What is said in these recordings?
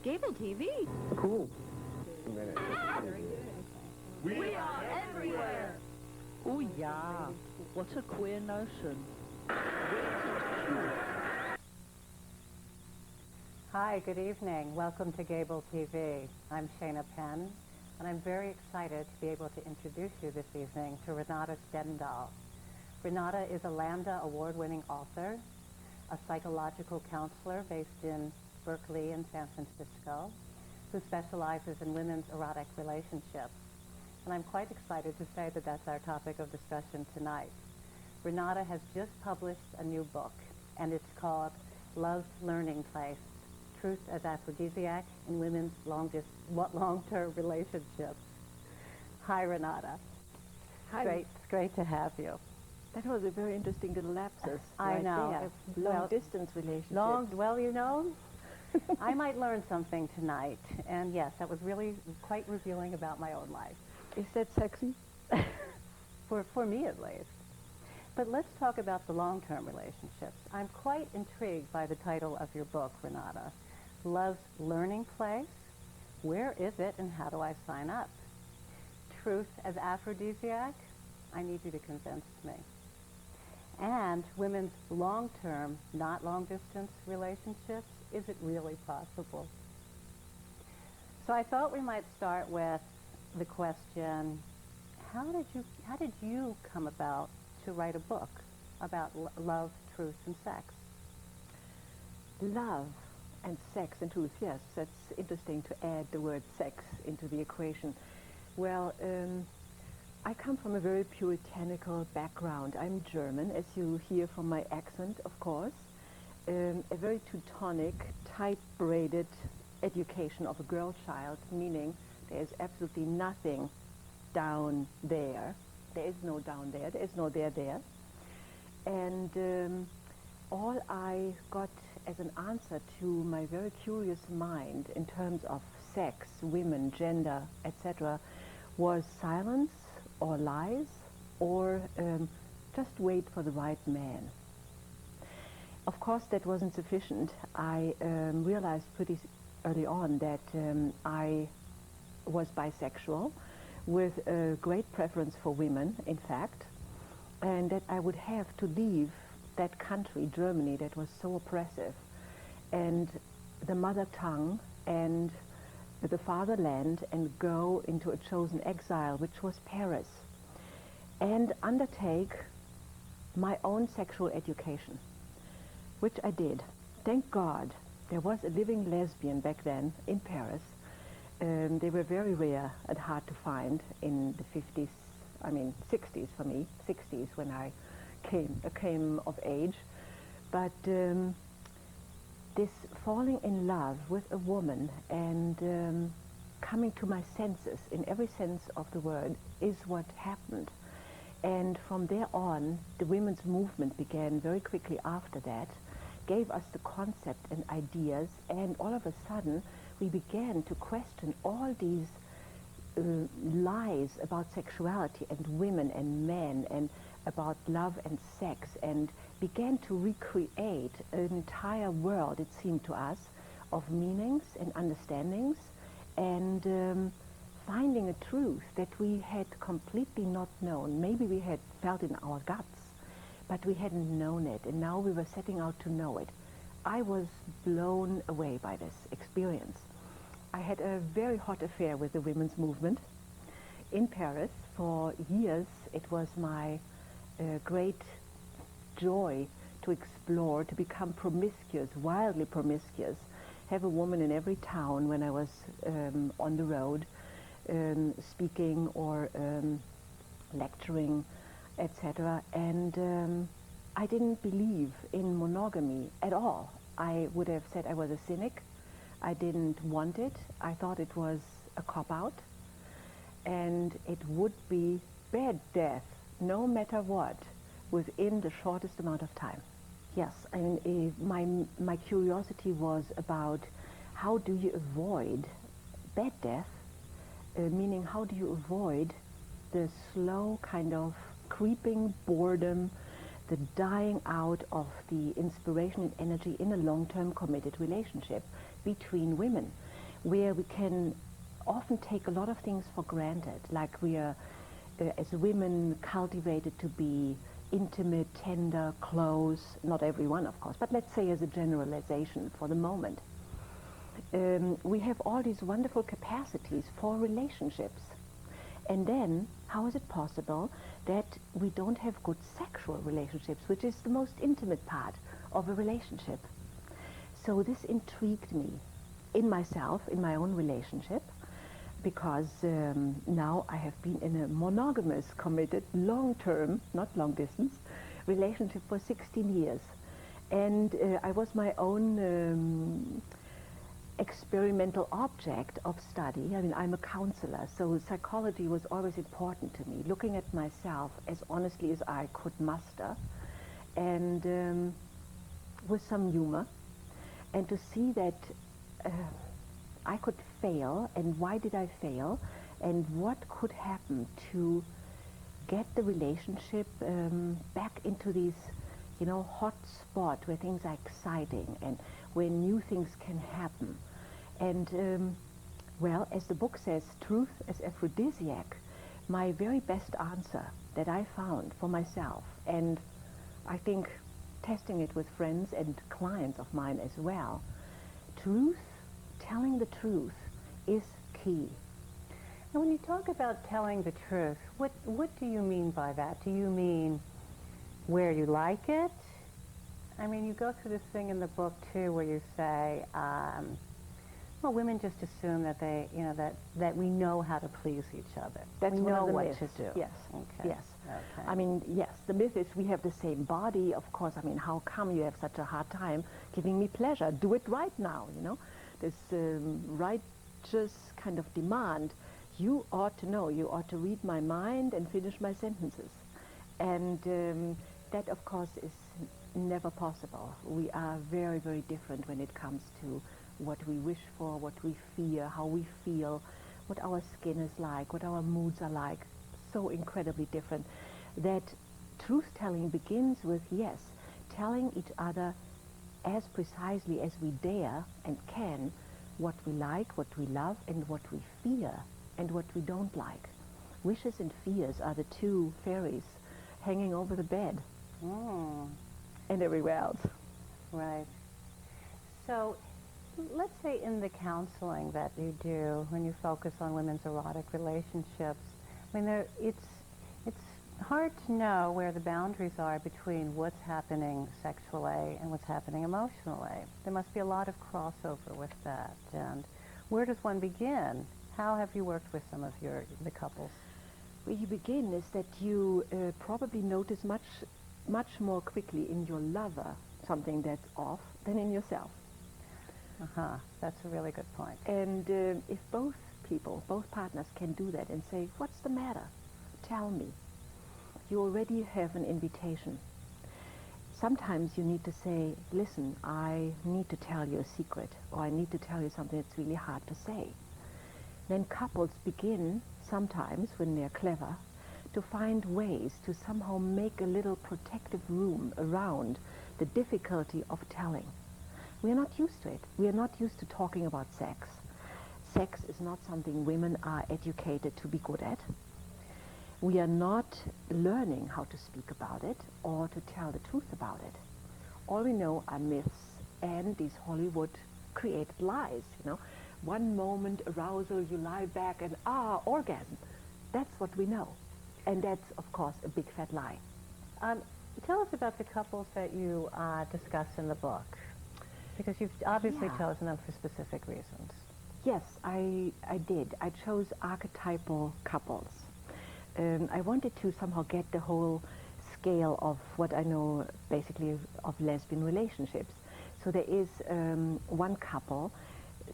Gayble TV. Cool. We are everywhere. Oh yeah, what a queer notion. Hi, good evening. Welcome to Gayble TV. I'm Shana Penn, and I'm very excited to be able to introduce you this evening to Renate Stendhal. Renate is a Lambda award-winning author, a psychological counselor based in Berkeley and San Francisco, who specializes in women's erotic relationships. And I'm quite excited to say that that's our topic of discussion tonight. Renate has just published a new book, and it's called Love's Learning Place, Truth as Aphrodisiac in Women's Long-Term Relationships. Hi, Renate. Hi. It's great to have you. That was a very interesting little lapsus. I know. Long-distance relationship. Well, you know, I might learn something tonight. And yes, that was really quite revealing about my own life. Is that sexy? For me, at least. But let's talk about the long-term relationships. I'm quite intrigued by the title of your book, Renate. Love's Learning Place. Where is it and how do I sign up? Truth as Aphrodisiac. I need you to convince me. And women's long-term, not long-distance relationships. Is it really possible? So I thought we might start with the question, how did you come about to write a book about love, truth, and sex? Love and sex and truth, yes, that's interesting to add the word sex into the equation. Well, I come from a very puritanical background. I'm German, as you hear from my accent, of course. A very Teutonic, tight-braided education of a girl child, meaning there's absolutely nothing down there. There is no down there. There is no there. And all I got as an answer to my very curious mind in terms of sex, women, gender, etc., was silence or lies or just wait for the right man. Of course, that wasn't sufficient. I realized pretty early on that I was bisexual with a great preference for women, in fact, and that I would have to leave that country, Germany, that was so oppressive, and the mother tongue and the fatherland, and go into a chosen exile, which was Paris, and undertake my own sexual education, which I did. Thank God there was a living lesbian back then in Paris. They were very rare and hard to find in the 50s, 60s for me, 60s when I came of age. But this falling in love with a woman and coming to my senses in every sense of the word is what happened. And from there on, the women's movement began very quickly after that, gave us the concept and ideas, and all of a sudden we began to question all these lies about sexuality and women and men and about love and sex, and began to recreate an entire world, it seemed to us, of meanings and understandings, and finding a truth that we had completely not known. Maybe we had felt in our guts, but we hadn't known it, and now we were setting out to know it. I was blown away by this experience. I had a very hot affair with the women's movement in Paris. For years, it was my great joy to explore, to become promiscuous, wildly promiscuous, have a woman in every town when I was on the road, speaking or lecturing, etc. And I didn't believe in monogamy at all. I would have said I was a cynic. I didn't want it. I thought it was a cop-out. And it would be bad death, no matter what, within the shortest amount of time. Yes, I mean, my curiosity was about how do you avoid bad death, meaning how do you avoid the slow kind of creeping boredom, the dying out of the inspiration and energy in a long-term committed relationship between women. where we can often take a lot of things for granted, like we are, as women, cultivated to be intimate, tender, close, not everyone, of course, but let's say as a generalization for the moment. We have all these wonderful capacities for relationships. And then, how is it possible that we don't have good sexual relationships, which is the most intimate part of a relationship? So this intrigued me in myself, in my own relationship, because now I have been in a monogamous, committed, long-term, not long-distance, relationship for 16 years. And I was my own experimental object of study. I mean, I'm a counselor, so psychology was always important to me, looking at myself as honestly as I could muster, and with some humor, and to see that I could fail, and why did I fail, and what could happen to get the relationship back into these, you know, hot spot where things are exciting and where new things can happen. And well, as the book says, truth as Aphrodisiac, my very best answer that I found for myself, and I think testing it with friends and clients of mine as well, truth, telling the truth, is key. And when you talk about telling the truth, what do you mean by that? Do you mean where you like it? I mean, you go through this thing in the book too, where you say, well, women just assume that they, you know, that we know how to please each other. That's we one know of the what myths. to do. Yes. Okay. Yes. Okay. I mean, yes, the myth is we have the same body, of course. I mean, how come you have such a hard time giving me pleasure? Do it right now, you know? This righteous kind of demand. You ought to know. You ought to read my mind and finish my sentences. And that, of course, is never possible. We are very, very different when it comes to what we wish for, what we fear, how we feel, what our skin is like, what our moods are like. So incredibly different that truth-telling begins with, yes, telling each other as precisely as we dare and can what we like, what we love, and what we fear, and what we don't like. Wishes and fears are the two fairies hanging over the bed and everywhere else. Right. So let's say in the counseling that you do, when you focus on women's erotic relationships, I mean, it's hard to know where the boundaries are between what's happening sexually and what's happening emotionally. There must be a lot of crossover with that. And where does one begin? How have you worked with some of the couples? Where you begin is that you probably notice much more quickly in your lover something that's off than in yourself. That's a really good point. And if both people, both partners can do that and say, what's the matter? Tell me. You already have an invitation. Sometimes you need to say, listen, I need to tell you a secret, or I need to tell you something that's really hard to say. Then couples begin, sometimes when they're clever, to find ways to somehow make a little protective room around the difficulty of telling. We are not used to it. We are not used to talking about sex. Sex is not something women are educated to be good at. We are not learning how to speak about it or to tell the truth about it. All we know are myths and these Hollywood created lies, you know. One moment arousal, you lie back and orgasm. That's what we know. And that's, of course, a big fat lie. Tell us about the couples that you discuss in the book, because you've obviously chosen them for specific reasons. Yes, I did. I chose archetypal couples. I wanted to somehow get the whole scale of what I know basically of lesbian relationships. So there is one couple,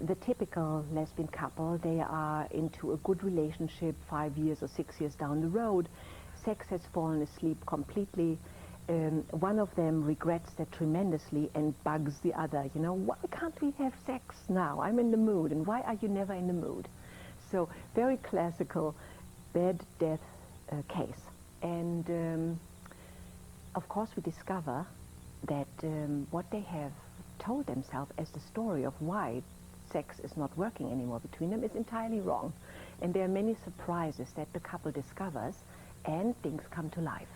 the typical lesbian couple. They are into a good relationship 5 years or 6 years down the road. Sex has fallen asleep completely. One of them regrets that tremendously and bugs the other. You know, why can't we have sex now? I'm in the mood, and why are you never in the mood? So very classical bed death case. And of course we discover that what they have told themselves as the story of why sex is not working anymore between them is entirely wrong. And there are many surprises that the couple discovers, and things come to life.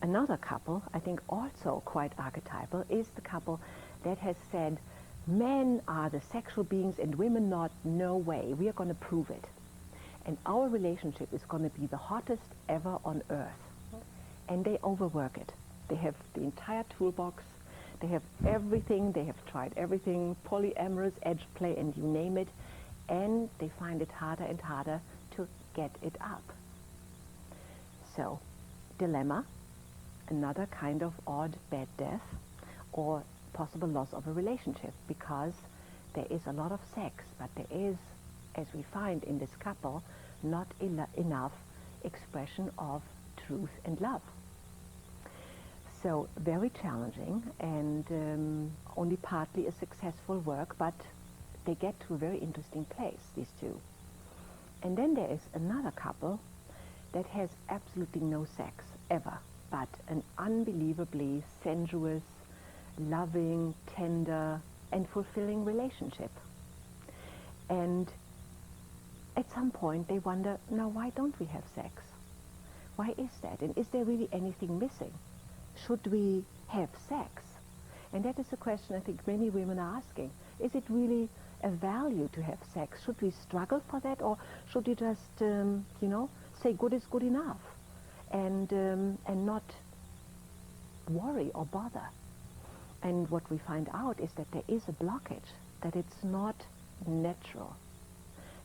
Another couple, I think also quite archetypal, is the couple that has said, men are the sexual beings and women not. No way, we are going to prove it. And our relationship is going to be the hottest ever on earth. And they overwork it. They have the entire toolbox. They have everything. They have tried everything, polyamorous, edge play, and you name it. And they find it harder and harder to get it up. So, dilemma, another kind of odd bad death or possible loss of a relationship, because there is a lot of sex, but there is, as we find in this couple, not enough expression of truth and love. So very challenging, and only partly a successful work, but they get to a very interesting place, these two. And then there is another couple that has absolutely no sex ever, but an unbelievably sensuous, loving, tender, and fulfilling relationship. And at some point they wonder, now why don't we have sex? Why is that? And is there really anything missing? Should we have sex? And that is a question I think many women are asking. Is it really a value to have sex? Should we struggle for that, or should we just, say good is good enough, and not worry or bother? And what we find out is that there is a blockage, that it's not natural,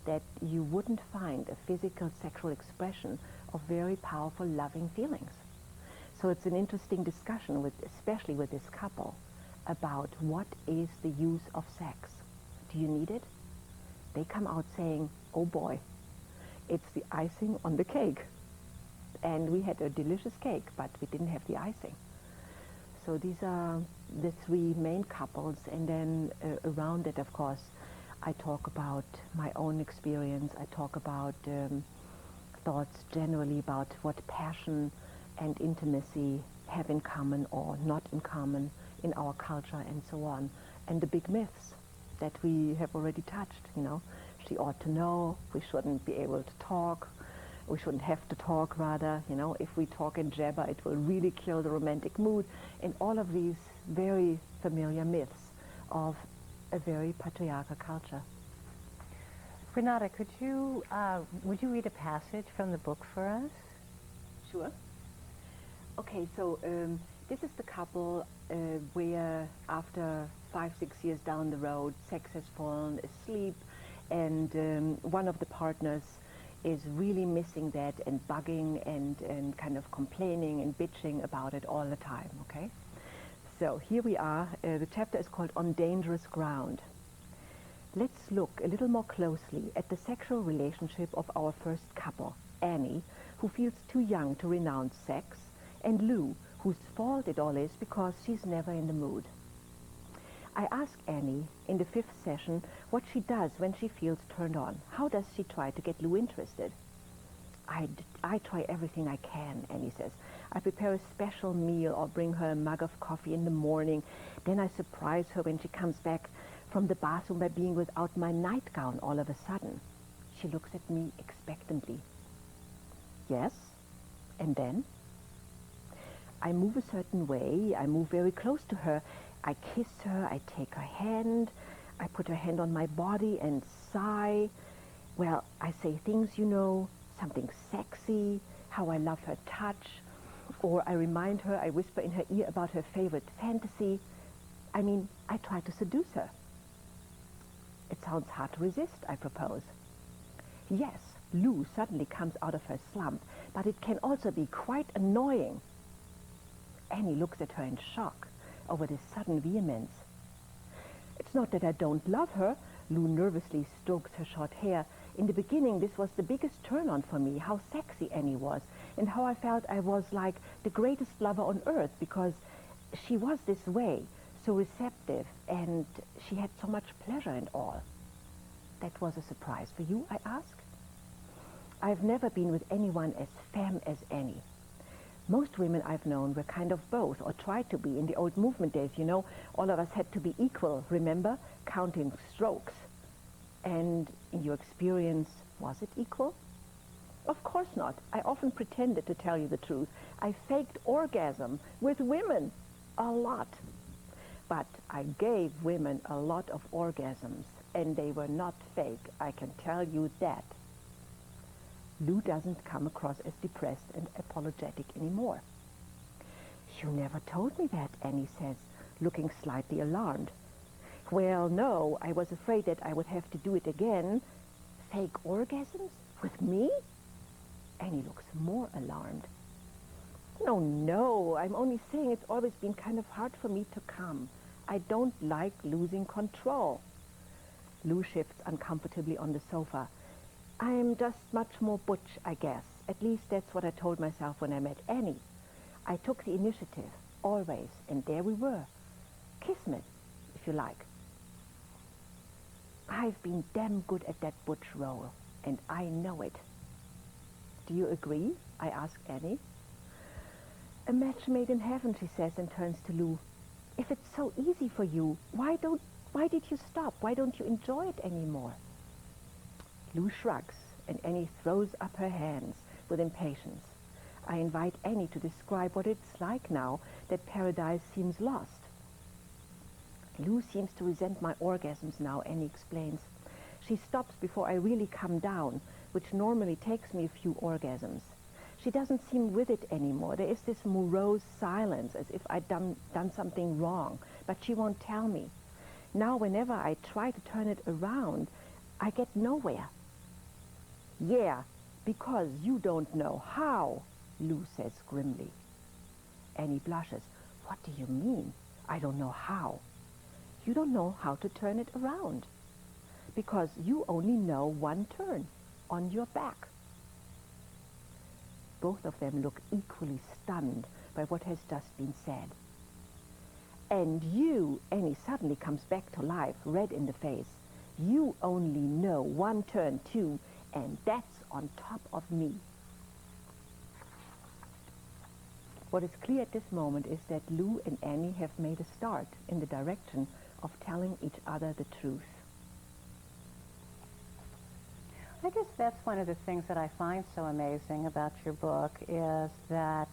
that you wouldn't find a physical sexual expression of very powerful loving feelings. So it's an interesting discussion, especially with this couple, about what is the use of sex. Do you need it? They come out saying, oh boy, it's the icing on the cake. And we had a delicious cake, but we didn't have the icing. So these are the three main couples, and then around it, of course, I talk about my own experience. I talk about thoughts generally about what passion and intimacy have in common or not in common in our culture, and so on. And the big myths that we have already touched, She ought to know, we shouldn't be able to talk, we shouldn't have to talk, rather, if we talk and jabber, it will really kill the romantic mood, and all of these very familiar myths of a very patriarchal culture. Renate, would you read a passage from the book for us? Sure. Okay, so this is the couple where after 5-6 years down the road, sex has fallen asleep, and one of the partners is really missing that and bugging and kind of complaining and bitching about it all the time, okay? So here we are. The chapter is called On Dangerous Ground. Let's look a little more closely at the sexual relationship of our first couple, Annie, who feels too young to renounce sex, and Lou, whose fault it all is because she's never in the mood. I ask Annie in the 5th session what she does when she feels turned on. How does she try to get Lou interested? I try everything I can, Annie says. I prepare a special meal or bring her a mug of coffee in the morning. Then I surprise her when she comes back from the bathroom by being without my nightgown all of a sudden. She looks at me expectantly. Yes? And then? I move a certain way. I move very close to her. I kiss her. I take her hand. I put her hand on my body and sigh. Well, I say things, something sexy, how I love her touch. Or I remind her, I whisper in her ear about her favorite fantasy. I try to seduce her. It sounds hard to resist, I propose. Yes, Lou suddenly comes out of her slump, but it can also be quite annoying. Annie looks at her in shock over this sudden vehemence. It's not that I don't love her. Lou nervously strokes her short hair. In the beginning, this was the biggest turn-on for me, how sexy Annie was, and how I felt I was like the greatest lover on earth, because she was this way, so receptive, and she had so much pleasure and all. That was a surprise for you, I ask? I've never been with anyone as femme as Annie. Most women I've known were kind of both, or tried to be in the old movement days. You know, all of us had to be equal, remember? Counting strokes. And in your experience, was it equal? Of course not. I often pretended to tell you the truth. I faked orgasm with women a lot. But I gave women a lot of orgasms, and they were not fake, I can tell you that. Lou doesn't come across as depressed and apologetic anymore. You never told me that, Annie says, looking slightly alarmed. Well, no, I was afraid that I would have to do it again. Fake orgasms? With me? Annie looks more alarmed. No, no, I'm only saying it's always been kind of hard for me to come. I don't like losing control. Lou shifts uncomfortably on the sofa. I'm just much more butch, I guess. At least that's what I told myself when I met Annie. I took the initiative, always, and there we were. Kismet, if you like. I've been damn good at that butch role, and I know it. Do you agree? I ask Annie. A match made in heaven, she says, and turns to Lou. If it's so easy for you, why did you stop? Why don't you enjoy it anymore? Lou shrugs, and Annie throws up her hands with impatience. I invite Annie to describe what it's like now that paradise seems lost. Lou seems to resent my orgasms now, Annie explains. She stops before I really come down, which normally takes me a few orgasms. She doesn't seem with it anymore. There is this morose silence, as if I'd done something wrong, but she won't tell me. Now, whenever I try to turn it around, I get nowhere. Yeah, because you don't know how, Lou says grimly. Annie blushes. What do you mean? I don't know how. You don't know how to turn it around, because you only know one turn, on your back. Both of them look equally stunned by what has just been said. And you, Annie suddenly comes back to life, red in the face. You only know one turn too, and that's on top of me. What is clear at this moment is that Lou and Annie have made a start in the direction of telling each other the truth. I guess that's one of the things that I find so amazing about your book is that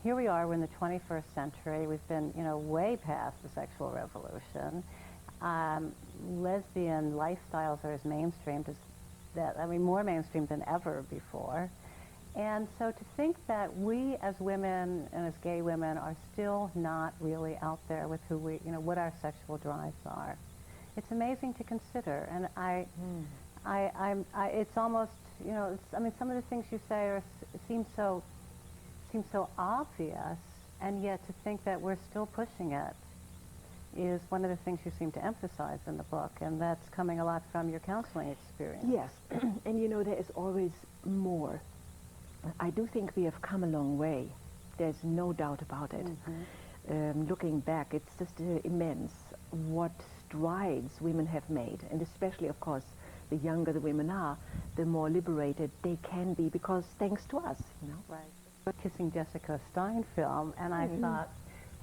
here we are, we're in the 21st century. We've been, way past the sexual revolution. Lesbian lifestyles are as mainstreamed as that, more mainstream than ever before. And so to think that we as women and as gay women are still not really out there with who we, what our sexual drives are. It's amazing to consider. And it's almost, some of the things you say seem so obvious, and yet to think that we're still pushing it is one of the things you seem to emphasize in the book, and that's coming a lot from your counseling experience. Yes, and there is always more. I do think we have come a long way. There's no doubt about it. Mm-hmm. Looking back, it's just immense what strides women have made, and especially, of course, the younger the women are, the more liberated they can be, because thanks to us, Right. Kissing Jessica Stein film, and I thought,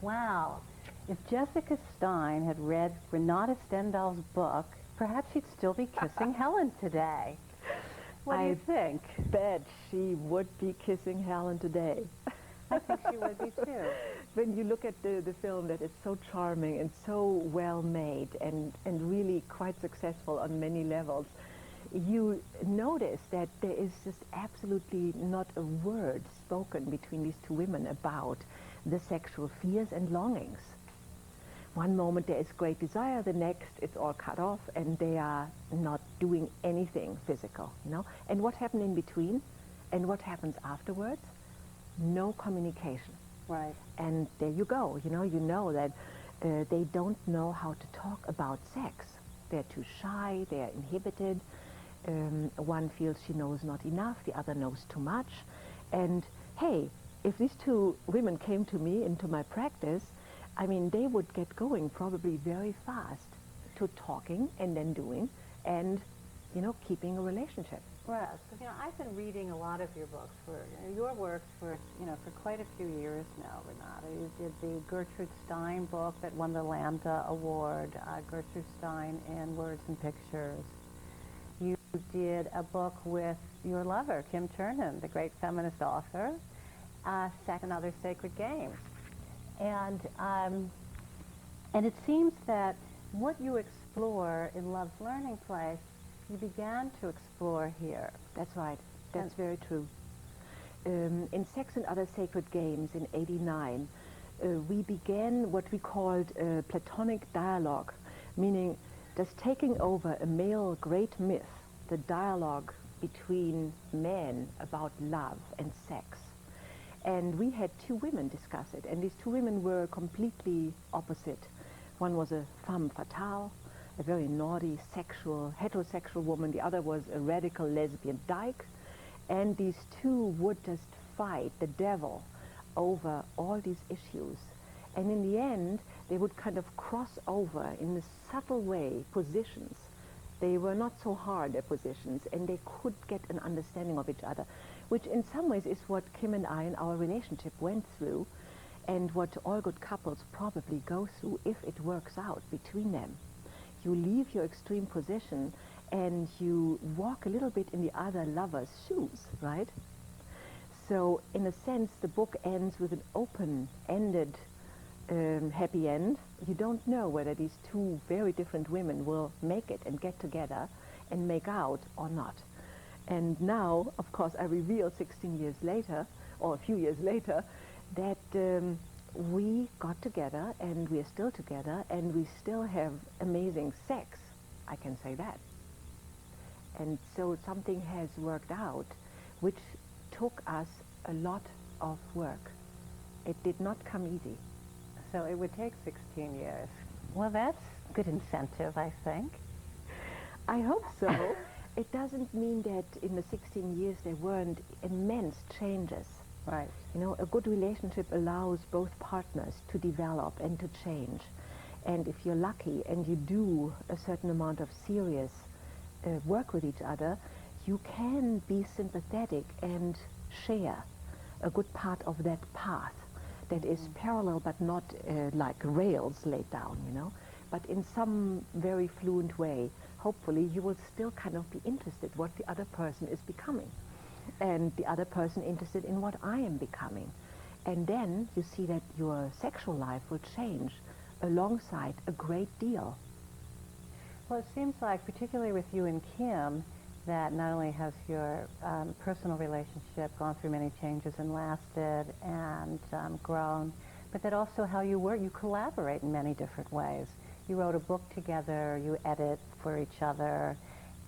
wow, if Jessica Stein had read Renate Stendhal's book, perhaps she'd still be kissing Helen today. What do you think? I bet she would be kissing Helen today. I think she would be too. When you look at the film, that it's so charming and so well made and really quite successful on many levels, you notice that there is just absolutely not a word spoken between these two women about the sexual fears and longings. One moment there is great desire, the next it's all cut off, and they are not doing anything physical, And what happened in between, and what happens afterwards? No communication. Right. And there you go, you know that they don't know how to talk about sex. They're too shy, they're inhibited. One feels she knows not enough, the other knows too much. And hey, if these two women came to me into my practice, they would get going probably very fast to talking and then doing and, keeping a relationship. express. You know, I've been reading a lot of your books your works for quite a few years now, Renate. You did the Gertrude Stein book that won the Lambda Award, Gertrude Stein in Words and Pictures. You did a book with your lover, Kim Chernin, the great feminist author, Sex and Other Sacred Games. And it seems that what you explore in Love's Learning Place, you began to explore here. That's right. That's very true. In Sex and Other Sacred Games in '89, we began what we called Platonic dialogue, meaning just taking over a male great myth, the dialogue between men about love and sex. And we had two women discuss it, and these two women were completely opposite. One was a femme fatale, a very naughty, sexual, heterosexual woman. The other was a radical lesbian dyke. And these two would just fight the devil over all these issues. And in the end, they would kind of cross over in a subtle way positions. They were not so hard, their positions, and they could get an understanding of each other, which in some ways is what Kim and I in our relationship went through, and what all good couples probably go through if it works out between them. You leave your extreme position and you walk a little bit in the other lover's shoes, right? So in a sense, the book ends with an open-ended happy end. You don't know whether these two very different women will make it and get together and make out or not. And now, of course, I reveal 16 years later, or a few years later, that we got together and we are still together and we still have amazing sex. I can say that. And so something has worked out which took us a lot of work. It did not come easy. So it would take 16 years. Well, that's good incentive, I think. I hope so. It doesn't mean that in the 16 years there weren't immense changes. Right. You know, a good relationship allows both partners to develop and to change. And if you're lucky and you do a certain amount of serious work with each other, you can be sympathetic and share a good part of that path that is parallel but not like rails laid down, you know, but in some very fluent way. Hopefully you will still kind of be interested what the other person is becoming, and the other person interested in what I am becoming. And then you see that your sexual life will change alongside a great deal. Well, it seems like, particularly with you and Kim, that not only has your personal relationship gone through many changes and lasted and grown, but that also how you collaborate in many different ways. You wrote a book together, you edit for each other,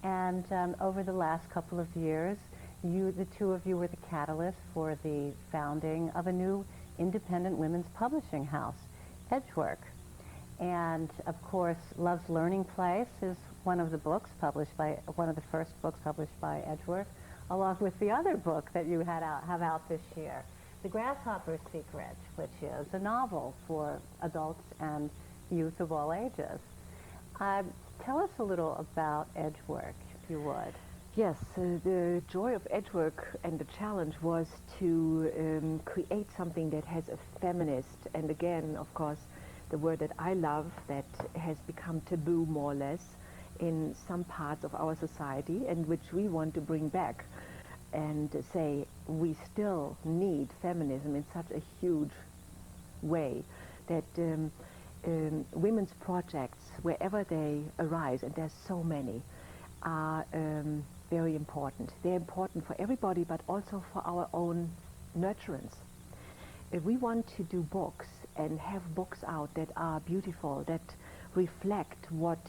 and over the last couple of years, the two of you were the catalyst for the founding of a new independent women's publishing house, Edgework. And of course, Love's Learning Place is one of the first books published by Edgework, along with the other book that you have out this year, The Grasshopper Secret, which is a novel for adults and youth of all ages. Tell us a little about Edgework, if you would. Yes, the joy of Edgework and the challenge was to create something that has a feminist, and again, of course, the word that I love that has become taboo more or less in some parts of our society, and which we want to bring back and say we still need feminism in such a huge way that women's projects, wherever they arise, and there's so many, are very important. They're important for everybody, but also for our own nurturance. If we want to do books and have books out that are beautiful, that reflect what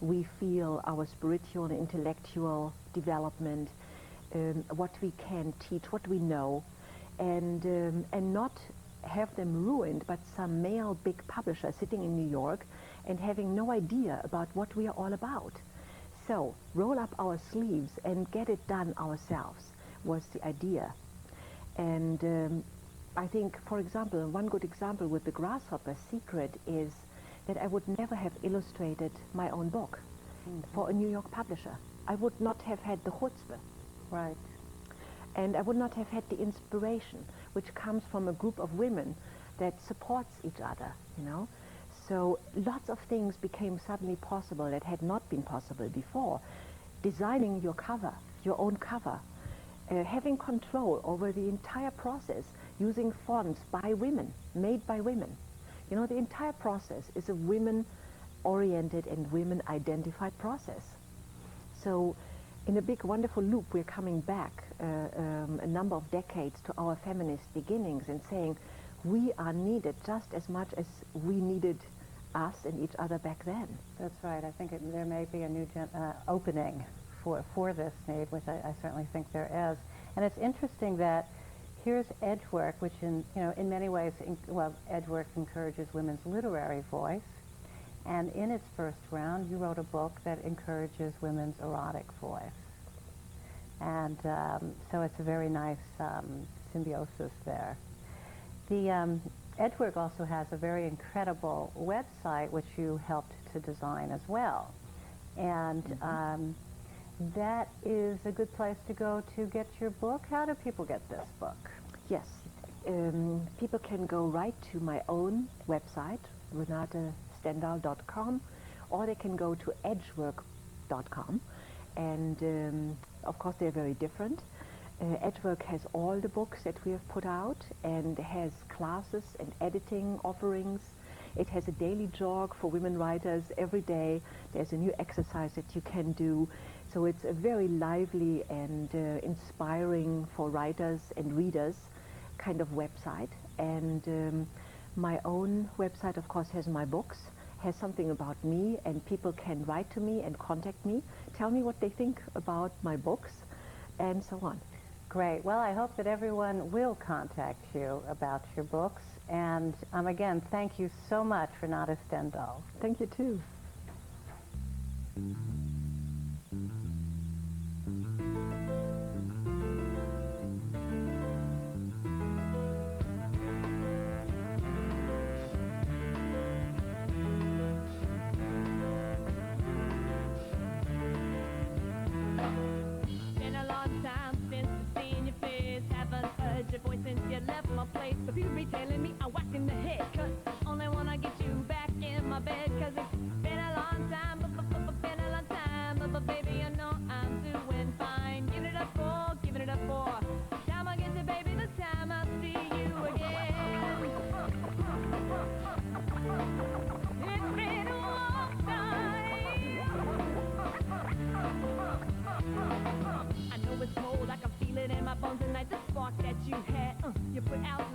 we feel, our spiritual and intellectual development, what we can teach, what we know, and not have them ruined, but some male big publisher sitting in New York and having no idea about what we are all about. So, roll up our sleeves and get it done ourselves was the idea. And I think, for example, one good example with The Grasshopper Secret is that I would never have illustrated my own book for a New York publisher. I would not have had the chutzpah Right. And I would not have had the inspiration, which comes from a group of women that supports each other, you know. So lots of things became suddenly possible that had not been possible before. Designing your cover, your own cover, having control over the entire process, using fonts by women, made by women. You know, the entire process is a women-oriented and women-identified process. So in a big, wonderful loop, we're coming back a number of decades to our feminist beginnings and saying we are needed just as much as we needed us and each other back then. That's right. I think there may be a new opening for this need, which I certainly think there is. And it's interesting that here's Edgework, which in many ways, Edgework encourages women's literary voice. And in its first round, you wrote a book that encourages women's erotic voice. And so it's a very nice symbiosis there. The Edgework also has a very incredible website, which you helped to design as well. And that is a good place to go to get your book. How do people get this book? Yes, people can go right to my own website, renatestendhal.com, or they can go to edgework.com. And of course they're very different. Edgework has all the books that we have put out and has classes and editing offerings. It has a daily jog for women writers every day. There's a new exercise that you can do. So it's a very lively and inspiring for writers and readers kind of website. And my own website, of course, has my books, has something about me, and people can write to me and contact me, tell me what they think about my books, and so on. Great. Well, I hope that everyone will contact you about your books. And again, thank you so much, Renate Stendhal. Thank you, too. Been a long time since I've seen your face. Haven't heard your voice since you left my place. But people be telling me I whacked in the head, 'cause only wanna get you back in my bed. 'Cause it's been a long time, been a long time. But baby, you know I'm doing fine. Giving it up for. Time I get you, baby, the time I'll see you again. It's been a long time. I know it's cold, I can feel it in my bones tonight. The spark that you had, you put out